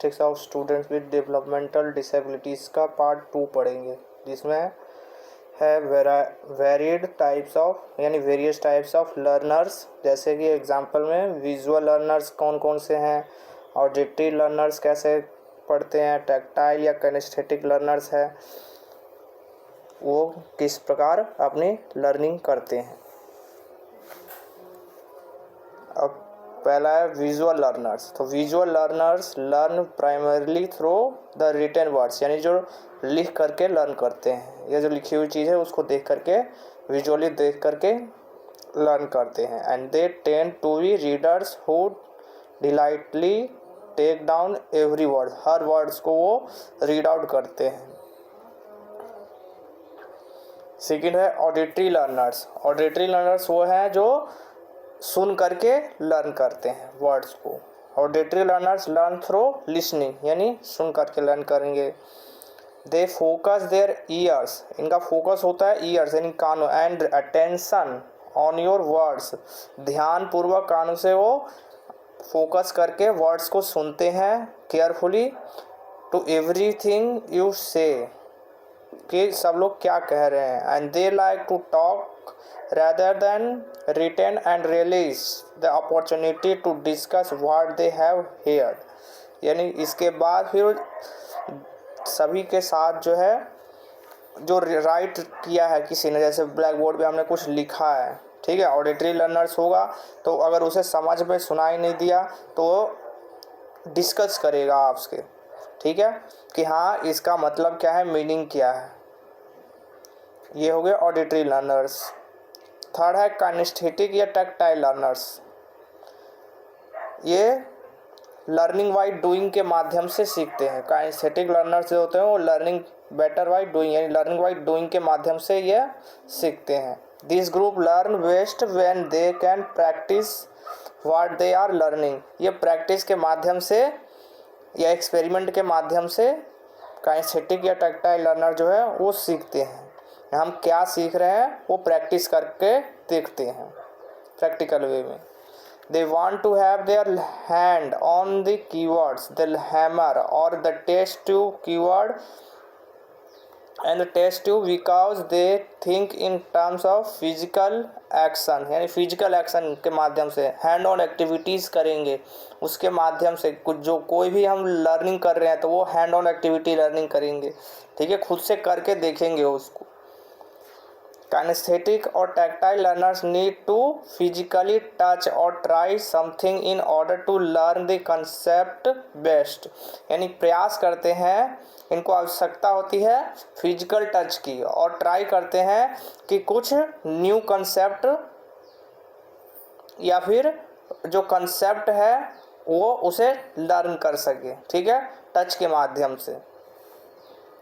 Characteristics of students with developmental disabilities का part 2 पढ़ेंगे, जिसमें है वेरिड टाइप्स ऑफ यानी वेरियस टाइप्स ऑफ लर्नर्स। जैसे कि एग्जांपल में विजुअल लर्नर्स कौन कौन से हैं, ऑडिटरी लर्नर्स कैसे पढ़ते हैं, टैक्टाइल या किनेस्थेटिक लर्नर्स है, वो किस प्रकार अपनी लर्निंग करते हैं। अब पहला है विजुअल लर्नर्स। तो visual learners learn primarily through the written words, यानी जो लिख करके लर्न करते हैं, या जो लिखी हुई चीज़ है उसको देख करके, विजुअली देख करके लर्न करते हैं। And they tend to be readers who delightly take down every word, हर वर्ड्स को वो रीड आउट करते हैं। सेकेंड है ऑडिटरी लर्नर्स। ऑडिटरी लर्नर्स वो हैं जो सुन करके लर्न करते हैं वर्ड्स को। Auditory learners learn through listening, यानी सुन करके लर्न करेंगे। दे फोकस देयर ईयर्स, इनका फोकस होता है ईयर्स यानी कानों, and attention on your words, ध्यान पूर्वक कानों से वो फोकस करके वर्ड्स को सुनते हैं केयरफुली, टू एवरीथिंग यू से, कि सब लोग क्या कह रहे हैं। And they like to talk rather than written and relish the opportunity to discuss what they have heard, यानी इसके बाद फिर सभी के साथ जो है, जो राइट किया है किसी ने, जैसे ब्लैक बोर्ड पे हमने कुछ लिखा है, ठीक है, ऑडिटरी लर्नर्स होगा तो अगर उसे समझ में सुनाई नहीं दिया तो डिस्कस करेगा आपसे, ठीक है, कि हाँ इसका मतलब क्या है, मीनिंग क्या है। ये हो गए ऑडिटरी लर्नर्स। थर्ड है काइनेस्थेटिक या टैक्टाइल लर्नर्स। ये लर्निंग बाय डूइंग के माध्यम से सीखते हैं। काइनेस्थेटिक लर्नर्स जो होते हैं वो लर्निंग बेटर बाय डूइंग, यानी लर्निंग बाय डूइंग के माध्यम से ये सीखते हैं। This group learn best when they can practise what they are learning. ये प्रैक्टिस के माध्यम से या एक्सपेरिमेंट के माध्यम से काइनेस्थेटिक या टैक्टाइल लर्नर जो है वो सीखते हैं। हम क्या सीख रहे हैं वो प्रैक्टिस करके देखते हैं प्रैक्टिकल वे में। They want to have their hand on the keywords, the hammer और the test tube keyword and the test tube, because they think in terms of physical action, यानी फिजिकल एक्शन के माध्यम से hand on activities करेंगे, उसके माध्यम से कुछ जो कोई भी हम लर्निंग कर रहे हैं तो वो हैंड ऑन एक्टिविटी लर्निंग करेंगे, ठीक है, खुद से करके देखेंगे उसको। Kinesthetic or tactile learners need to physically touch or try something in order to learn the concept best, यानी प्रयास करते हैं, इनको आवश्यकता होती है फिजिकल टच की, और ट्राई करते हैं कि कुछ न्यू कंसेप्ट या फिर जो कंसेप्ट है वो उसे लर्न कर सके, ठीक है, टच के माध्यम से।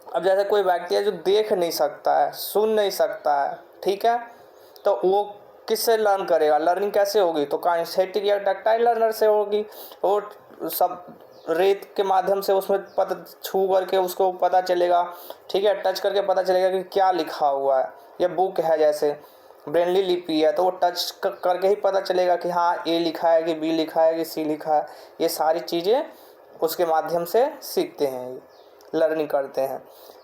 अब जैसे कोई व्यक्ति है जो देख नहीं सकता है, सुन नहीं सकता है, ठीक है, तो वो किससे लर्न करेगा, लर्निंग कैसे होगी, तो काइनेस्थेटिक या टैक्टाइल लर्नर से होगी। वो सब रेत के माध्यम से उसमें पता छू करके उसको पता चलेगा, ठीक है, टच करके पता चलेगा कि क्या लिखा हुआ है। ये बुक है जैसे ब्रेनली लिपि है तो वो टच करके ही पता चलेगा कि हाँ ए लिखा है कि बी लिखा है कि सी लिखा है। ये सारी चीज़ें उसके माध्यम से सीखते हैं, लर्निंग करते हैं।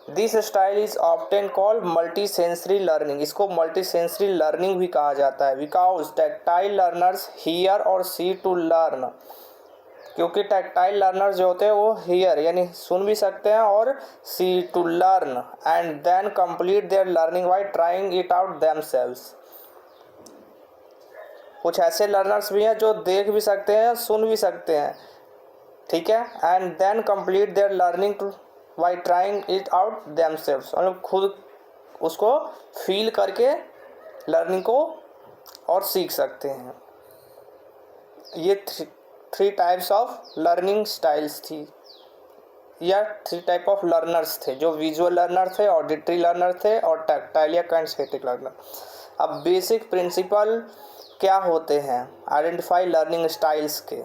This style is often called multi sensory learning, इसको मल्टी सेंसरी लर्निंग भी कहा जाता है। बिकॉज टैक्टाइल लर्नर्स हियर और सी टू लर्न, क्योंकि टैक्टाइल लर्नर्स जो होते हैं वो हियर यानी सुन भी सकते हैं और see to learn and then complete their learning by trying it out themselves. कुछ ऐसे लर्नर्स भी हैं जो देख भी सकते हैं, सुन भी सकते हैं, ठीक है, and then complete their learning to by trying it out themselves, मतलब खुद उसको फील करके लर्निंग को और सीख सकते हैं। ये three types of learning styles थी, या थ्री टाइप ऑफ लर्नर्स थे, जो विजुअल लर्नर थे, ऑडिटरी लर्नर थे और टैक्टाइल या काइनेस्थेटिक लर्नर। अब बेसिक प्रिंसिपल क्या होते हैं आइडेंटिफाई लर्निंग स्टाइल्स के,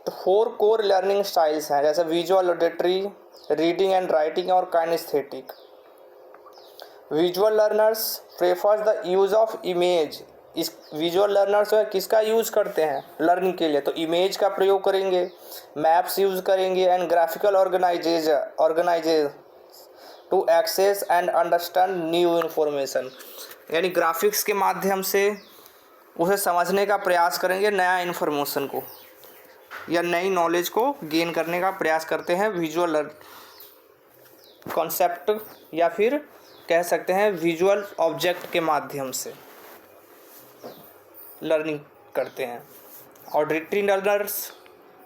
तो 4 कोर लर्निंग स्टाइल्स हैं, जैसे visual, auditory, reading and writing और kinaesthetic. Visual learners prefers the use of image, इस विजुअल लर्नर्स है किसका यूज़ करते हैं लर्निंग के लिए, तो इमेज का प्रयोग करेंगे, मैप्स यूज़ करेंगे and graphical organisers to access and understand new information, यानी ग्राफिक्स के माध्यम से उसे समझने का प्रयास करेंगे, नया इन्फॉर्मेशन को या नई नॉलेज को गेन करने का प्रयास करते हैं विजुअल कॉन्सेप्ट या फिर कह सकते हैं विजुअल ऑब्जेक्ट के माध्यम से लर्निंग करते हैं। Auditory learners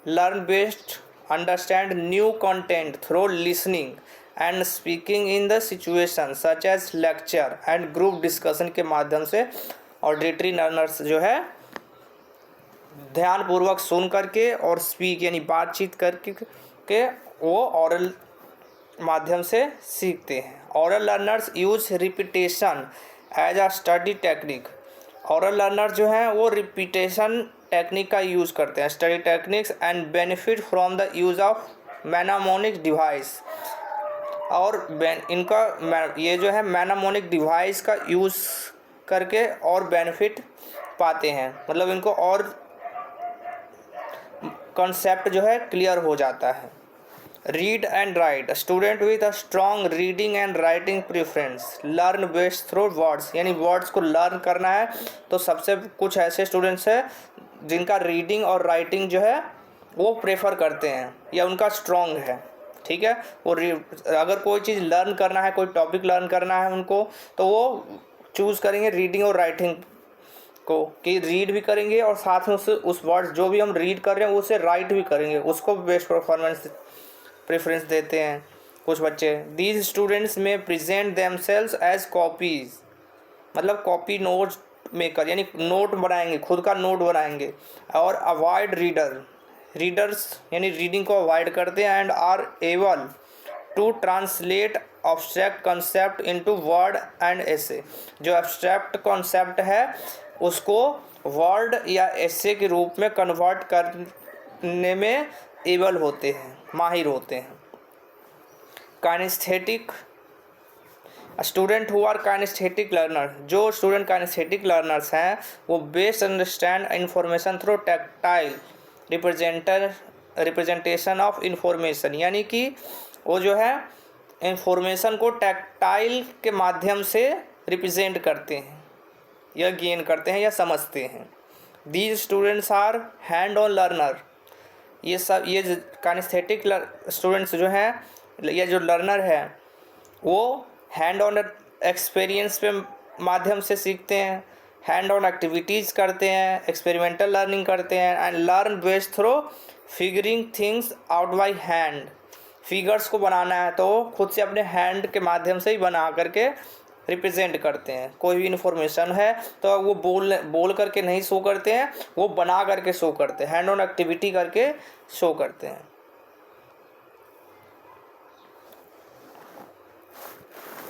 learn based understand new content through listening and speaking in the situation such as lecture and group discussion के माध्यम से ऑडिटरी लर्नर्स जो है ध्यानपूर्वक सुन करके और स्पीक यानी बातचीत करके वो ऑरल माध्यम से सीखते हैं। Aural learners use repetition as a study technique, aural learner जो हैं वो रिपीटेशन टेक्निक का यूज़ करते हैं study techniques and benefit from the use of mnemonic device, और इनका ये जो है मैनामोनिक डिवाइस का यूज़ करके और बेनिफिट पाते हैं, मतलब इनको और कॉन्सेप्ट जो है क्लियर हो जाता है। Read and right student with a strong reading and writing preference learn best through words, यानी वर्ड्स को लर्न करना है तो सबसे कुछ ऐसे स्टूडेंट्स हैं जिनका रीडिंग और राइटिंग जो है वो प्रेफर करते हैं या उनका स्ट्रॉन्ग है, ठीक है। वो अगर कोई चीज़ लर्न करना है, कोई टॉपिक लर्न करना है उनको, तो वो चूज़ करेंगे रीडिंग और राइटिंग को, कि रीड भी करेंगे और साथ में उस वर्ड्स जो भी हम रीड कर रहे हैं उसे राइट भी करेंगे, उसको बेस्ट परफॉर्मेंस प्रेफरेंस देते हैं कुछ बच्चे। दीज स्टूडेंट्स में प्रेजेंट देमसेल्व्स एज कॉपीज, मतलब कॉपी नोट मेकर, यानी नोट बनाएंगे, खुद का नोट बनाएंगे, और अवॉइड रीडर्स यानी रीडिंग को अवॉइड करते हैं and are able to translate abstract concept into word and essay, जो एब्स्ट्रैक्ट कॉन्सेप्ट है उसको वर्ड या एसे के रूप में कन्वर्ट करने में एबल होते हैं, माहिर होते हैं। Kinaesthetic student who are kinaesthetic learner, जो स्टूडेंट काइनेस्थेटिक लर्नर्स हैं वो best understand information through tactile representation of information, यानी कि वो जो है इंफॉर्मेशन को टैक्टाइल के माध्यम से रिप्रेजेंट करते हैं या गेन करते हैं या समझते हैं। These students are hand on learner, ये काइनेस्थेटिक स्टूडेंट्स जो हैं या जो लर्नर है वो हैंड ऑन एक्सपीरियंस पे माध्यम से सीखते हैं, हैंड ऑन एक्टिविटीज़ करते हैं, एक्सपेरिमेंटल लर्निंग करते हैं and learn based through figuring things out by hand. Figures को बनाना है तो खुद से अपने हैंड के माध्यम से ही बना करके रिप्रेजेंट करते हैं। कोई भी इन्फॉर्मेशन है तो वो बोल करके नहीं शो करते हैं, वो बना करके शो करते हैं, हैंड ऑन एक्टिविटी करके शो करते हैं।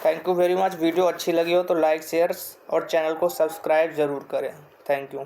Thank you very much. Video अच्छी लगी हो तो लाइक शेयर और चैनल को सब्सक्राइब ज़रूर करें। Thank you.